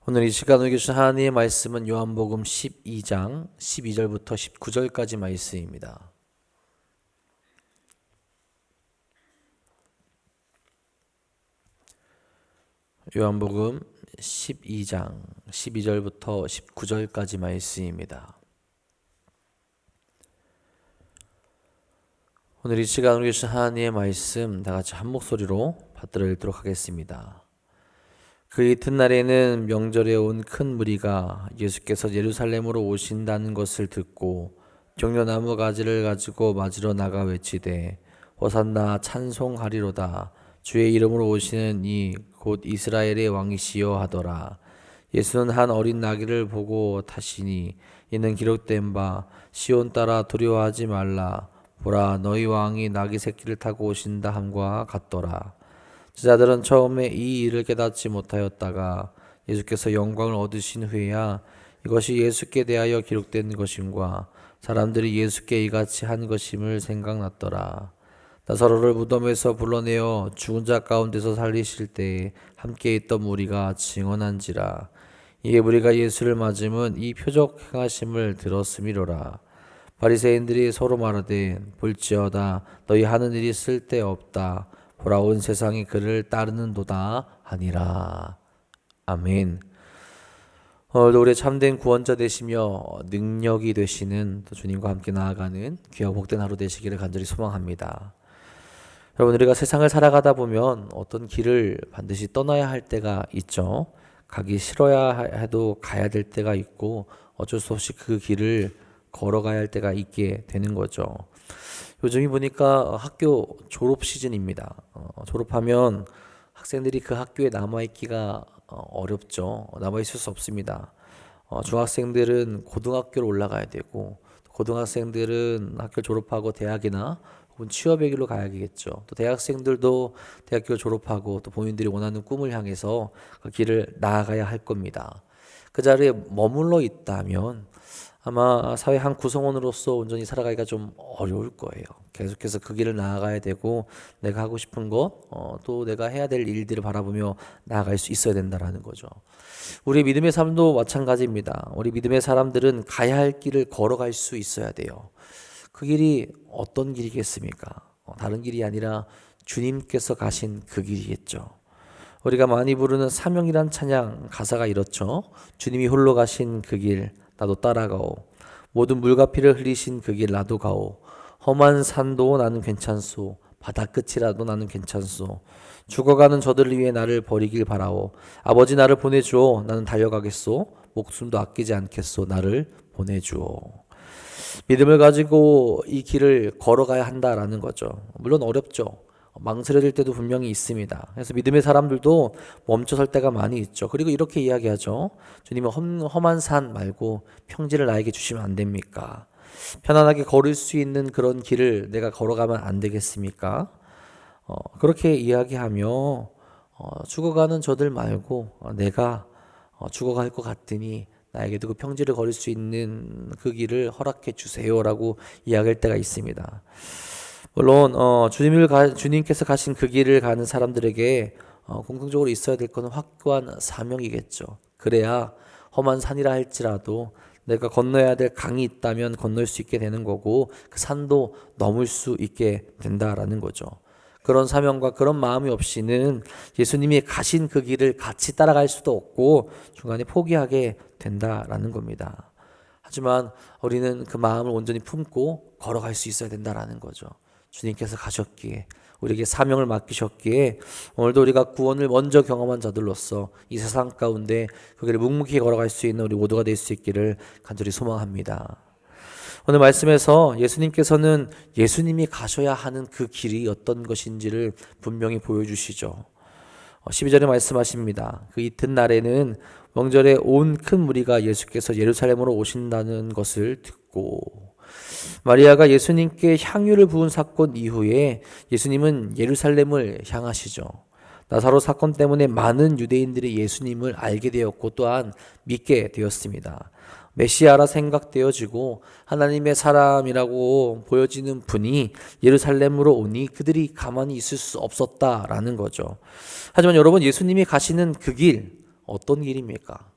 오늘 이 시간 우리 주신 하나님의 말씀은 요한복음 12장 12절부터 19절까지 말씀입니다. 요한복음 12장 12절부터 19절까지 말씀입니다. 오늘 이 시간 우리 주신 하나님의 말씀 다 같이 한 목소리로 받들어 읽도록 하겠습니다. 그 이튿날에는 명절에 온 큰 무리가 예수께서 예루살렘으로 오신다는 것을 듣고 종려나무 가지를 가지고 맞으러 나가 외치되 호산나 찬송하리로다 주의 이름으로 오시는 이 곧 이스라엘의 왕이시여 하더라. 예수는 한 어린 나귀를 보고 타시니 이는 기록된 바 시온 따라 두려워하지 말라 보라 너희 왕이 나귀 새끼를 타고 오신다 함과 같더라. 제자들은 처음에 이 일을 깨닫지 못하였다가 예수께서 영광을 얻으신 후에야 이것이 예수께 대하여 기록된 것임과 사람들이 예수께 이같이 한 것임을 생각났더라. 나사로를 무덤에서 불러내어 죽은 자 가운데서 살리실 때에 함께 있던 무리가 증언한지라. 이에 무리가 예수를 맞음은 이 표적 행하심을 들었음이로라. 바리새인들이 서로 말하되 볼지어다 너희 하는 일이 쓸데없다. 보라 온 세상이 그를 따르는도다 하니라. 아멘. 오늘도 우리의 참된 구원자 되시며 능력이 되시는 또 주님과 함께 나아가는 귀하고 복된 하루 되시기를 간절히 소망합니다. 여러분, 우리가 세상을 살아가다 보면 어떤 길을 반드시 떠나야 할 때가 있죠. 가기 싫어야 해도 가야 될 때가 있고 어쩔 수 없이 그 길을 걸어가야 할 때가 있게 되는 거죠. 요즘이 보니까 학교 졸업 시즌입니다. 졸업하면 학생들이 그 학교에 남아있기가 어렵죠. 남아있을 수 없습니다. 중학생들은 고등학교로 올라가야 되고 고등학생들은 학교 졸업하고 대학이나 혹은 취업의 길로 가야겠죠. 또 대학생들도 대학교 졸업하고 또 본인들이 원하는 꿈을 향해서 그 길을 나아가야 할 겁니다. 그 자리에 머물러 있다면 아마 사회 한 구성원으로서 온전히 살아가기가 좀 어려울 거예요. 계속해서 그 길을 나아가야 되고 내가 하고 싶은 것, 또 내가 해야 될 일들을 바라보며 나아갈 수 있어야 된다는 거죠. 우리 믿음의 삶도 마찬가지입니다. 우리 믿음의 사람들은 가야 할 길을 걸어갈 수 있어야 돼요. 그 길이 어떤 길이겠습니까? 다른 길이 아니라 주님께서 가신 그 길이겠죠. 우리가 많이 부르는 사명이란 찬양 가사가 이렇죠. 주님이 홀로 가신 그 길 나도 따라가오. 모든 물과 피를 흘리신 그 길 나도 가오. 험한 산도 나는 괜찮소. 바다 끝이라도 나는 괜찮소. 죽어가는 저들을 위해 나를 버리길 바라오. 아버지 나를 보내주오. 나는 달려가겠소. 목숨도 아끼지 않겠소. 나를 보내주오. 믿음을 가지고 이 길을 걸어가야 한다라는 거죠. 물론 어렵죠. 망설여질 때도 분명히 있습니다. 그래서 믿음의 사람들도 멈춰설 때가 많이 있죠. 그리고 이렇게 이야기하죠. 주님은 험한 산 말고 평지를 나에게 주시면 안 됩니까? 편안하게 걸을 수 있는 그런 길을 내가 걸어가면 안 되겠습니까? 그렇게 이야기하며 죽어가는 저들 말고 내가 죽어갈 것 같으니 나에게도 그 평지를 걸을 수 있는 그 길을 허락해 주세요라고 이야기할 때가 있습니다. 물론 주님께서 가신 그 길을 가는 사람들에게 공통적으로 있어야 될 것은 확고한 사명이겠죠. 그래야 험한 산이라 할지라도 내가 건너야 될 강이 있다면 건널 수 있게 되는 거고 그 산도 넘을 수 있게 된다라는 거죠. 그런 사명과 그런 마음이 없이는 예수님이 가신 그 길을 같이 따라갈 수도 없고 중간에 포기하게 된다라는 겁니다. 하지만 우리는 그 마음을 온전히 품고 걸어갈 수 있어야 된다라는 거죠. 주님께서 가셨기에 우리에게 사명을 맡기셨기에 오늘도 우리가 구원을 먼저 경험한 자들로서 이 세상 가운데 그 길을 묵묵히 걸어갈 수 있는 우리 모두가 될 수 있기를 간절히 소망합니다. 오늘 말씀에서 예수님께서는 예수님이 가셔야 하는 그 길이 어떤 것인지를 분명히 보여주시죠. 12절에 말씀하십니다. 그 이튿날에는 명절에 온 큰 무리가 예수께서 예루살렘으로 오신다는 것을 듣고 마리아가 예수님께 향유를 부은 사건 이후에 예수님은 예루살렘을 향하시죠. 나사로 사건 때문에 많은 유대인들이 예수님을 알게 되었고 또한 믿게 되었습니다. 메시아라 생각되어지고 하나님의 사람이라고 보여지는 분이 예루살렘으로 오니 그들이 가만히 있을 수 없었다라는 거죠. 하지만 여러분, 예수님이 가시는 그 길 어떤 길입니까?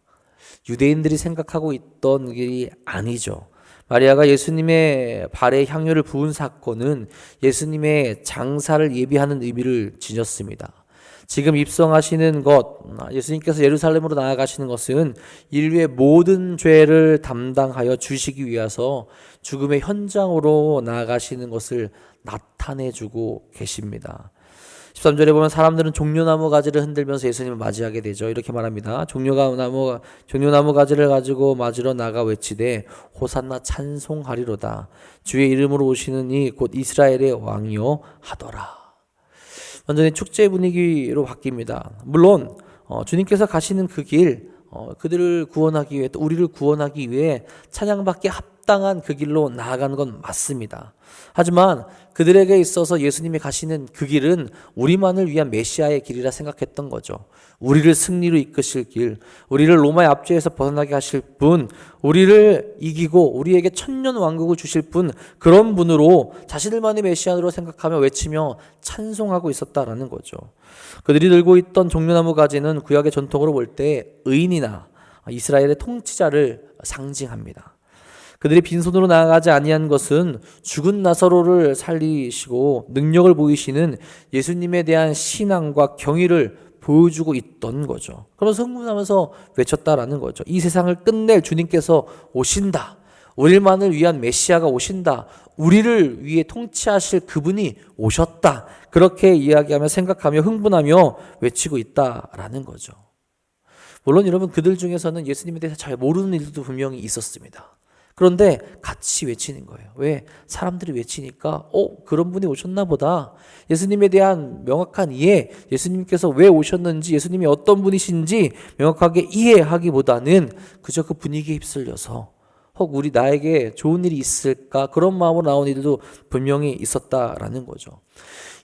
유대인들이 생각하고 있던 길이 아니죠. 마리아가 예수님의 발에 향유를 부은 사건은 예수님의 장사를 예비하는 의미를 지녔습니다. 지금 입성하시는 것, 예수님께서 예루살렘으로 나아가시는 것은 인류의 모든 죄를 담당하여 주시기 위해서 죽음의 현장으로 나아가시는 것을 나타내주고 계십니다. 13절에 보면 사람들은 종려나무 가지를 흔들면서 예수님을 맞이하게 되죠. 이렇게 말합니다. 종려나무 가지를 가지고 맞으러 나가 외치되 호산나 찬송하리로다. 주의 이름으로 오시는 이 곧 이스라엘의 왕이요 하더라. 완전히 축제 분위기로 바뀝니다. 물론 주님께서 가시는 그 길, 그들을 구원하기 위해 또 우리를 구원하기 위해 찬양받기 합당한 그 길로 나아가는 건 맞습니다. 하지만 그들에게 있어서 예수님이 가시는 그 길은 우리만을 위한 메시아의 길이라 생각했던 거죠. 우리를 승리로 이끄실 길, 우리를 로마의 압제에서 벗어나게 하실 분, 우리를 이기고 우리에게 천년 왕국을 주실 분, 그런 분으로 자신들만의 메시아로 생각하며 외치며 찬송하고 있었다라는 거죠. 그들이 들고 있던 종려나무 가지는 구약의 전통으로 볼 때 의인이나 이스라엘의 통치자를 상징합니다. 그들이 빈손으로 나아가지 아니한 것은 죽은 나사로를 살리시고 능력을 보이시는 예수님에 대한 신앙과 경의를 보여주고 있던 거죠. 그러면서 흥분하면서 외쳤다라는 거죠. 이 세상을 끝낼 주님께서 오신다. 우리만을 위한 메시아가 오신다. 우리를 위해 통치하실 그분이 오셨다. 그렇게 이야기하며 생각하며 흥분하며 외치고 있다라는 거죠. 물론 여러분, 그들 중에서는 예수님에 대해서 잘 모르는 일도 분명히 있었습니다. 그런데 같이 외치는 거예요. 왜? 사람들이 외치니까 그런 분이 오셨나 보다. 예수님에 대한 명확한 이해, 예수님께서 왜 오셨는지, 예수님이 어떤 분이신지 명확하게 이해하기보다는 그저 그 분위기에 휩쓸려서 혹 나에게 좋은 일이 있을까, 그런 마음으로 나온 이들도 분명히 있었다라는 거죠.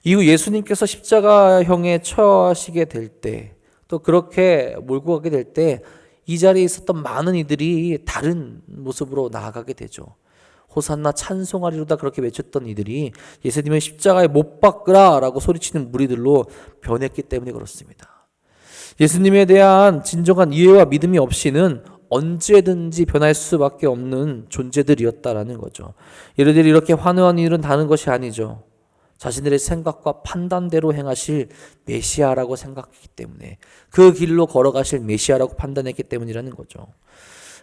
이후 예수님께서 십자가형에 처하시게 될 때, 또 그렇게 몰고 가게 될 때 이 자리에 있었던 많은 이들이 다른 모습으로 나아가게 되죠. 호산나 찬송하리로다 그렇게 외쳤던 이들이 예수님의 십자가에 못 박으라 라고 소리치는 무리들로 변했기 때문에 그렇습니다. 예수님에 대한 진정한 이해와 믿음이 없이는 언제든지 변할 수밖에 없는 존재들이었다라는 거죠. 이들이 이렇게 환호한 이유는 다른 것이 아니죠. 자신들의 생각과 판단대로 행하실 메시아라고 생각했기 때문에, 그 길로 걸어가실 메시아라고 판단했기 때문이라는 거죠.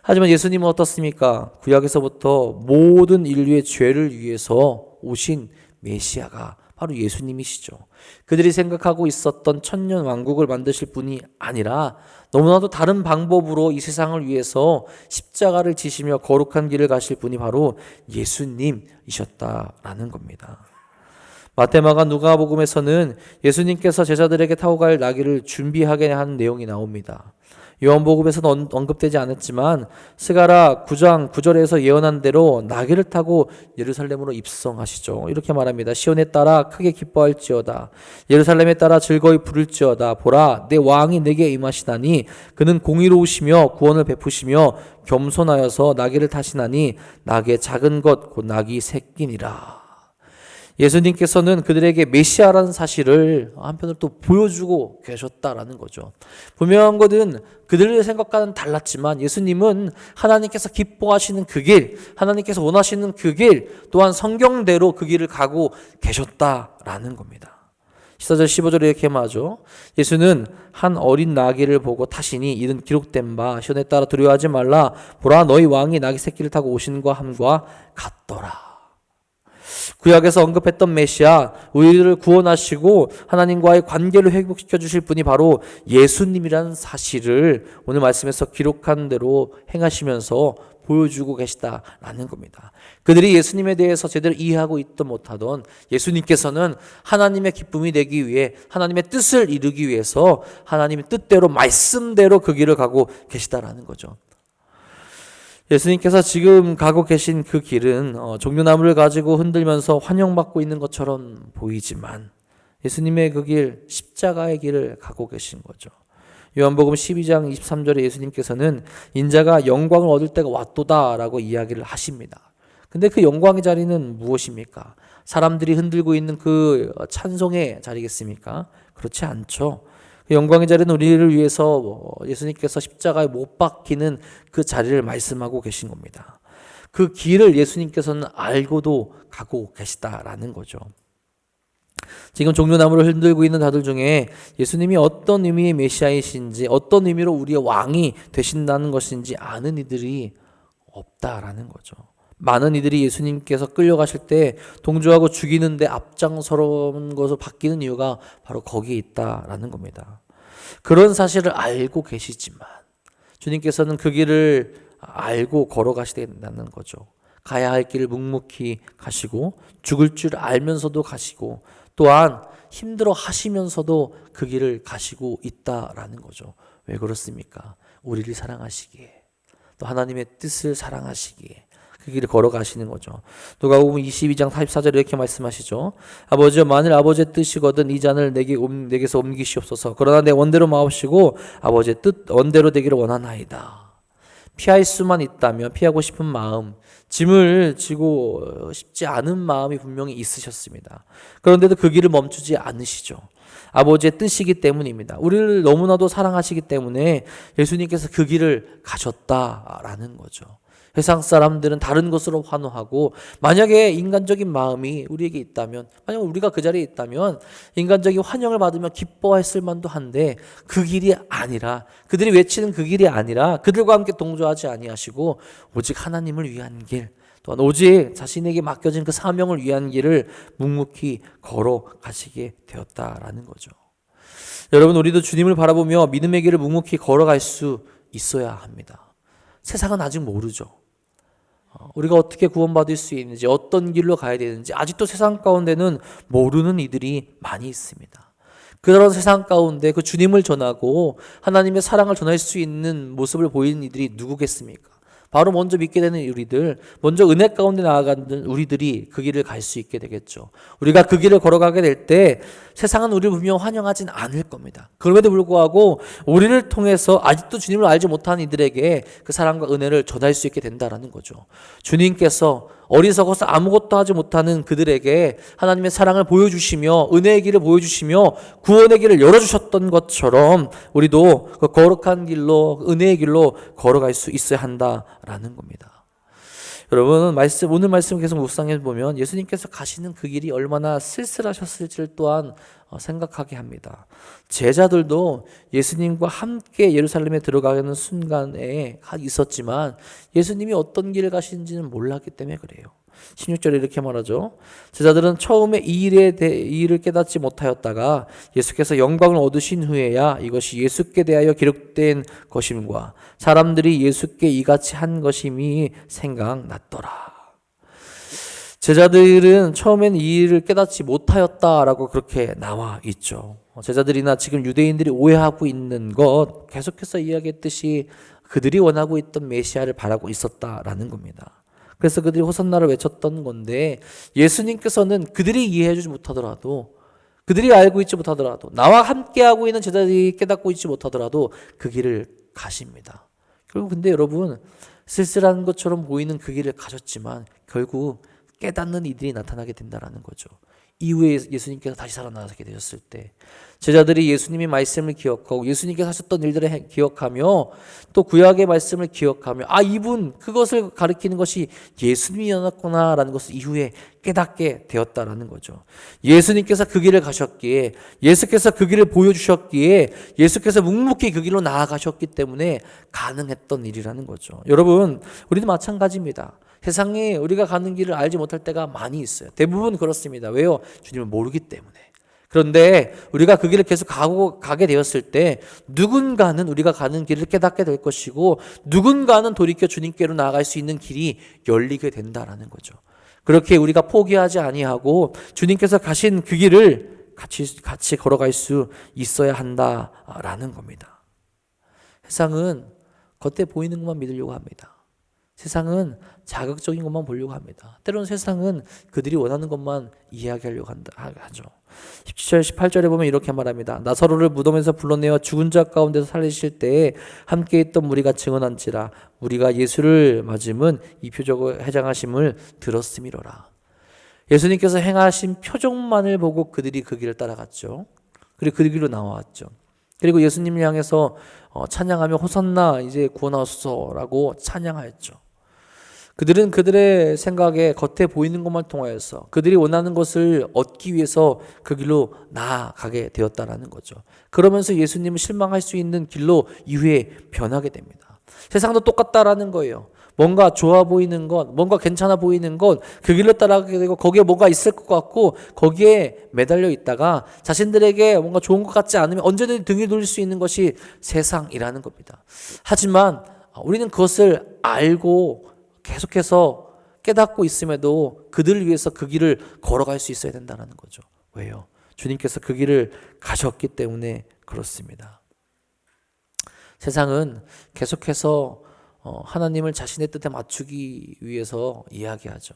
하지만 예수님은 어떻습니까? 구약에서부터 모든 인류의 죄를 위해서 오신 메시아가 바로 예수님이시죠. 그들이 생각하고 있었던 천년 왕국을 만드실 분이 아니라 너무나도 다른 방법으로 이 세상을 위해서 십자가를 지시며 거룩한 길을 가실 분이 바로 예수님이셨다라는 겁니다. 마태마가 누가복음에서는 예수님께서 제자들에게 타고 갈 나귀를 준비하게 하는 내용이 나옵니다. 요한복음에서는 언급되지 않았지만 스가랴 9장 9절에서 예언한 대로 나귀를 타고 예루살렘으로 입성하시죠. 이렇게 말합니다. 시온에 따라 크게 기뻐할지어다. 예루살렘에 따라 즐거이 부를지어다. 보라, 내 왕이 내게 임하시나니 그는 공의로우시며 구원을 베푸시며 겸손하여서 나귀를 타시나니 나귀의 작은 것 곧 나귀 새끼니라. 예수님께서는 그들에게 메시아라는 사실을 한편으로 또 보여주고 계셨다라는 거죠. 분명한 것은 그들의 생각과는 달랐지만 예수님은 하나님께서 기뻐하시는 그 길, 하나님께서 원하시는 그 길, 또한 성경대로 그 길을 가고 계셨다라는 겁니다. 14절 15절에 이렇게 말하죠. 예수는 한 어린 나귀를 보고 타시니 이는 기록된 바 시온에 따라 두려워하지 말라. 보라, 너희 왕이 나귀 새끼를 타고 오시는 함과 같더라. 구약에서 언급했던 메시아, 우리를 구원하시고 하나님과의 관계를 회복시켜 주실 분이 바로 예수님이라는 사실을 오늘 말씀에서 기록한 대로 행하시면서 보여주고 계시다라는 겁니다. 그들이 예수님에 대해서 제대로 이해하고 있든 못하던 예수님께서는 하나님의 기쁨이 되기 위해, 하나님의 뜻을 이루기 위해서 하나님의 뜻대로, 말씀대로 그 길을 가고 계시다라는 거죠. 예수님께서 지금 가고 계신 그 길은 종려나무를 가지고 흔들면서 환영받고 있는 것처럼 보이지만 예수님의 그 길, 십자가의 길을 가고 계신 거죠. 요한복음 12장 23절에 예수님께서는 인자가 영광을 얻을 때가 왔도다라고 이야기를 하십니다. 근데 그 영광의 자리는 무엇입니까? 사람들이 흔들고 있는 그 찬송의 자리겠습니까? 그렇지 않죠. 그 영광의 자리는 우리를 위해서 예수님께서 십자가에 못 박히는 그 자리를 말씀하고 계신 겁니다. 그 길을 예수님께서는 알고도 가고 계시다라는 거죠. 지금 종려나무를 흔들고 있는 자들 중에 예수님이 어떤 의미의 메시아이신지, 어떤 의미로 우리의 왕이 되신다는 것인지 아는 이들이 없다라는 거죠. 많은 이들이 예수님께서 끌려가실 때 동조하고 죽이는데 앞장서는 것을 바뀌는 이유가 바로 거기에 있다라는 겁니다. 그런 사실을 알고 계시지만 주님께서는 그 길을 알고 걸어가시다는 거죠. 가야 할 길을 묵묵히 가시고 죽을 줄 알면서도 가시고 또한 힘들어 하시면서도 그 길을 가시고 있다라는 거죠. 왜 그렇습니까? 우리를 사랑하시기에, 또 하나님의 뜻을 사랑하시기에 그 길을 걸어가시는 거죠. 누가복음 22장 44절에 이렇게 말씀하시죠. 아버지여, 만일 아버지의 뜻이거든 이 잔을 내게서 옮기시옵소서. 그러나 내 원대로 마옵시고 아버지의 뜻 원대로 되기를 원하나이다. 피할 수만 있다면 피하고 싶은 마음, 짐을 지고 싶지 않은 마음이 분명히 있으셨습니다. 그런데도 그 길을 멈추지 않으시죠. 아버지의 뜻이기 때문입니다. 우리를 너무나도 사랑하시기 때문에 예수님께서 그 길을 가셨다라는 거죠. 세상 사람들은 다른 것으로 환호하고, 만약에 인간적인 마음이 우리에게 있다면, 만약 우리가 그 자리에 있다면 인간적인 환영을 받으며 기뻐했을 만도 한데, 그 길이 아니라, 그들이 외치는 그 길이 아니라 그들과 함께 동조하지 아니하시고 오직 하나님을 위한 길, 또한 오직 자신에게 맡겨진 그 사명을 위한 길을 묵묵히 걸어가시게 되었다라는 거죠. 여러분, 우리도 주님을 바라보며 믿음의 길을 묵묵히 걸어갈 수 있어야 합니다. 세상은 아직 모르죠. 우리가 어떻게 구원받을 수 있는지, 어떤 길로 가야 되는지 아직도 세상 가운데는 모르는 이들이 많이 있습니다. 그런 세상 가운데 그 주님을 전하고 하나님의 사랑을 전할 수 있는 모습을 보이는 이들이 누구겠습니까? 바로 먼저 믿게 되는 우리들, 먼저 은혜 가운데 나아가는 우리들이 그 길을 갈 수 있게 되겠죠. 우리가 그 길을 걸어가게 될 때 세상은 우리를 분명 환영하진 않을 겁니다. 그럼에도 불구하고 우리를 통해서 아직도 주님을 알지 못한 이들에게 그 사랑과 은혜를 전할 수 있게 된다라는 거죠. 주님께서 어리석어서 아무것도 하지 못하는 그들에게 하나님의 사랑을 보여주시며 은혜의 길을 보여주시며 구원의 길을 열어주셨던 것처럼 우리도 그 거룩한 길로, 은혜의 길로 걸어갈 수 있어야 한다라는 겁니다. 여러분, 오늘 말씀 계속 묵상해 보면 예수님께서 가시는 그 길이 얼마나 쓸쓸하셨을지를 또한 생각하게 합니다. 제자들도 예수님과 함께 예루살렘에 들어가는 순간에 있었지만 예수님이 어떤 길을 가시는지는 몰랐기 때문에 그래요. 16절에 이렇게 말하죠. 제자들은 처음에 이 일을 깨닫지 못하였다가 예수께서 영광을 얻으신 후에야 이것이 예수께 대하여 기록된 것임과 사람들이 예수께 이같이 한 것임이 생각났더라. 제자들은 처음엔 이 일을 깨닫지 못하였다라고 그렇게 나와 있죠. 제자들이나 지금 유대인들이 오해하고 있는 것, 계속해서 이야기했듯이 그들이 원하고 있던 메시아를 바라고 있었다라는 겁니다. 그래서 그들이 호산나를 외쳤던 건데, 예수님께서는 그들이 이해해주지 못하더라도, 그들이 알고 있지 못하더라도, 나와 함께하고 있는 제자들이 깨닫고 있지 못하더라도 그 길을 가십니다. 결국 근데 여러분, 쓸쓸한 것처럼 보이는 그 길을 가셨지만 결국 깨닫는 이들이 나타나게 된다는 거죠. 이후에 예수님께서 다시 살아나게 되셨을 때 제자들이 예수님의 말씀을 기억하고 예수님께서 하셨던 일들을 기억하며 또 구약의 말씀을 기억하며 이분 그것을 가리키는 것이 예수님이었구나라는 것을 이후에 깨닫게 되었다라는 거죠. 예수님께서 그 길을 가셨기에, 예수께서 그 길을 보여주셨기에, 예수께서 묵묵히 그 길로 나아가셨기 때문에 가능했던 일이라는 거죠. 여러분, 우리도 마찬가지입니다. 세상에 우리가 가는 길을 알지 못할 때가 많이 있어요. 대부분 그렇습니다. 왜요? 주님을 모르기 때문에. 그런데 우리가 그 길을 계속 가게 되었을 때 누군가는 우리가 가는 길을 깨닫게 될 것이고 누군가는 돌이켜 주님께로 나아갈 수 있는 길이 열리게 된다라는 거죠. 그렇게 우리가 포기하지 아니하고 주님께서 가신 그 길을 같이 걸어갈 수 있어야 한다라는 겁니다. 세상은 겉에 보이는 것만 믿으려고 합니다. 세상은 자극적인 것만 보려고 합니다. 때로는 세상은 그들이 원하는 것만 이야기하려고 하죠. 17절 18절에 보면 이렇게 말합니다. 나사로를 무덤에서 불러내어 죽은 자 가운데서 살리실 때에 함께 있던 무리가 증언한지라 우리가 예수를 맞음은 이 표적을 해장하심을 들었음이로라. 예수님께서 행하신 표적만을 보고 그들이 그 길을 따라갔죠. 그리고 그 길로 나왔죠. 그리고 예수님을 향해서 찬양하며 호산나 이제 구원하소서라고 찬양하였죠. 그들은 그들의 생각에 겉에 보이는 것만 통하여서 그들이 원하는 것을 얻기 위해서 그 길로 나아가게 되었다라는 거죠. 그러면서 예수님을 실망할 수 있는 길로 이후에 변하게 됩니다. 세상도 똑같다라는 거예요. 뭔가 좋아 보이는 것, 뭔가 괜찮아 보이는 것, 그 길로 따라가게 되고 거기에 뭔가 있을 것 같고 거기에 매달려 있다가 자신들에게 뭔가 좋은 것 같지 않으면 언제든 등을 돌릴 수 있는 것이 세상이라는 겁니다. 하지만 우리는 그것을 알고 계속해서 깨닫고 있음에도 그들을 위해서 그 길을 걸어갈 수 있어야 된다는 거죠. 왜요? 주님께서 그 길을 가셨기 때문에 그렇습니다. 세상은 계속해서 하나님을 자신의 뜻에 맞추기 위해서 이야기하죠.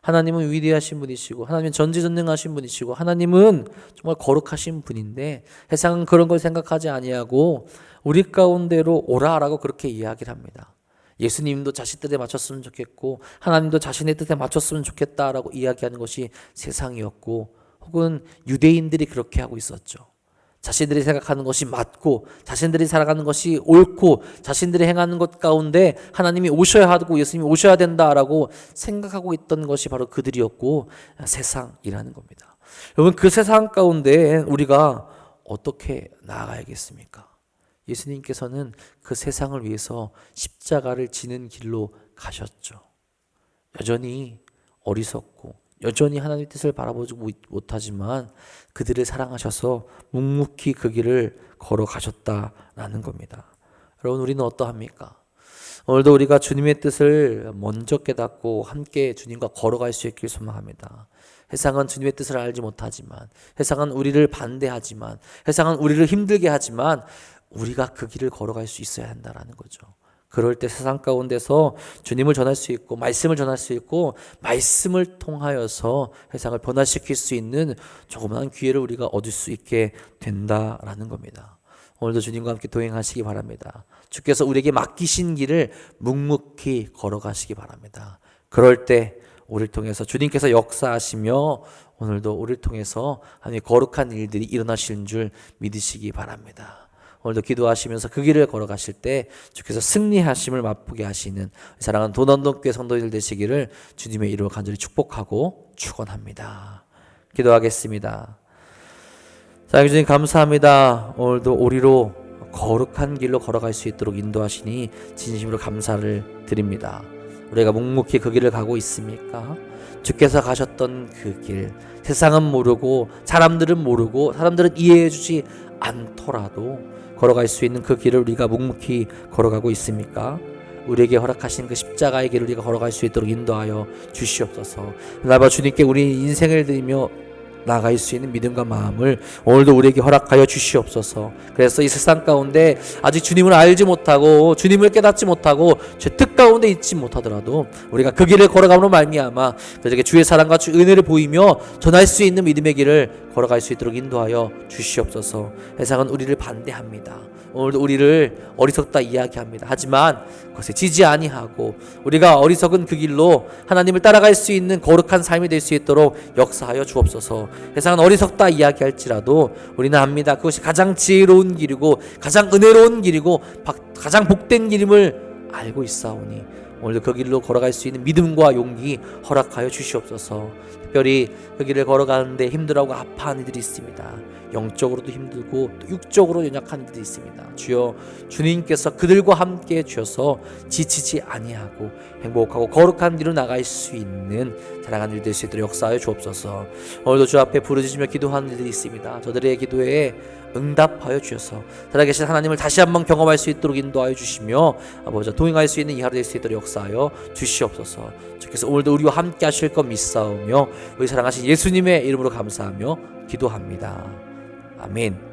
하나님은 위대하신 분이시고 하나님은 전지전능하신 분이시고 하나님은 정말 거룩하신 분인데 세상은 그런 걸 생각하지 아니하고 우리 가운데로 오라라고 그렇게 이야기를 합니다. 예수님도 자신 뜻에 맞췄으면 좋겠고 하나님도 자신의 뜻에 맞췄으면 좋겠다라고 이야기하는 것이 세상이었고 혹은 유대인들이 그렇게 하고 있었죠. 자신들이 생각하는 것이 맞고 자신들이 살아가는 것이 옳고 자신들이 행하는 것 가운데 하나님이 오셔야 하고 예수님이 오셔야 된다라고 생각하고 있던 것이 바로 그들이었고 세상이라는 겁니다. 여러분 그 세상 가운데 우리가 어떻게 나아가야겠습니까? 예수님께서는 그 세상을 위해서 십자가를 지는 길로 가셨죠. 여전히 어리석고 여전히 하나님의 뜻을 바라보지 못하지만 그들을 사랑하셔서 묵묵히 그 길을 걸어가셨다라는 겁니다. 여러분 우리는 어떠합니까? 오늘도 우리가 주님의 뜻을 먼저 깨닫고 함께 주님과 걸어갈 수 있길 소망합니다. 세상은 주님의 뜻을 알지 못하지만 세상은 우리를 반대하지만 세상은 우리를 힘들게 하지만 우리가 그 길을 걸어갈 수 있어야 한다는 거죠. 그럴 때 세상 가운데서 주님을 전할 수 있고 말씀을 전할 수 있고 말씀을 통하여서 세상을 변화시킬 수 있는 조그마한 기회를 우리가 얻을 수 있게 된다라는 겁니다. 오늘도 주님과 함께 동행하시기 바랍니다. 주께서 우리에게 맡기신 길을 묵묵히 걸어가시기 바랍니다. 그럴 때 우리를 통해서 주님께서 역사하시며 오늘도 우리를 통해서 하나님의 거룩한 일들이 일어나시는 줄 믿으시기 바랍니다. 오늘도 기도하시면서 그 길을 걸어가실 때 주께서 승리하심을 맛보게 하시는 사랑하는 도난동교회 성도들 되시기를 주님의 이름으로 간절히 축복하고 축원합니다. 기도하겠습니다. 사랑해 주님 감사합니다. 오늘도 우리로 거룩한 길로 걸어갈 수 있도록 인도하시니 진심으로 감사를 드립니다. 우리가 묵묵히 그 길을 가고 있습니까? 주께서 가셨던 그 길, 세상은 모르고 사람들은 모르고 사람들은 이해해 주지 않더라도 걸어갈 수 있는 그 길을 우리가 묵묵히 걸어가고 있습니까? 우리에게 허락하신 그 십자가의 길을 우리가 걸어갈 수 있도록 인도하여 주시옵소서. 나바 주님께 우리 인생을 드리며 나아갈 수 있는 믿음과 마음을 오늘도 우리에게 허락하여 주시옵소서. 그래서 이 세상 가운데 아직 주님을 알지 못하고 주님을 깨닫지 못하고 죄 뜻 가운데 있지 못하더라도 우리가 그 길을 걸어감으로 말미암아 그들에게 주의 사랑과 주의 은혜를 보이며 전할 수 있는 믿음의 길을 걸어갈 수 있도록 인도하여 주시옵소서. 세상은 우리를 반대합니다. 오늘도 우리를 어리석다 이야기합니다. 하지만 그것에 지지 아니하고 우리가 어리석은 그 길로 하나님을 따라갈 수 있는 거룩한 삶이 될 수 있도록 역사하여 주옵소서. 세상은 어리석다 이야기할지라도 우리는 압니다. 그것이 가장 지혜로운 길이고 가장 은혜로운 길이고 가장 복된 길임을 알고 있사오니 오늘도 그 길로 걸어갈 수 있는 믿음과 용기 허락하여 주시옵소서. 특별히 그 길을 걸어가는데 힘들어하고 아파하는 이들이 있습니다. 영적으로도 힘들고 또 육적으로 연약한 이들이 있습니다. 주여 주님께서 그들과 함께 주셔서 지치지 아니하고 행복하고 거룩한 길로 나갈 수 있는 사랑하는 일 될 수 있도록 역사하여 주옵소서. 오늘도 주 앞에 부르짖으며 기도하는 이들이 있습니다. 저들의 기도에 응답하여 주셔서 살아계신 하나님을 다시 한번 경험할 수 있도록 인도하여 주시며 아버지 동행할 수 있는 이 하루 될 수 있도록 역사하여 주시옵소서. 주께서 오늘도 우리와 함께 하실 것 믿사오며 우리 사랑하신 예수님의 이름으로 감사하며 기도합니다. 아멘.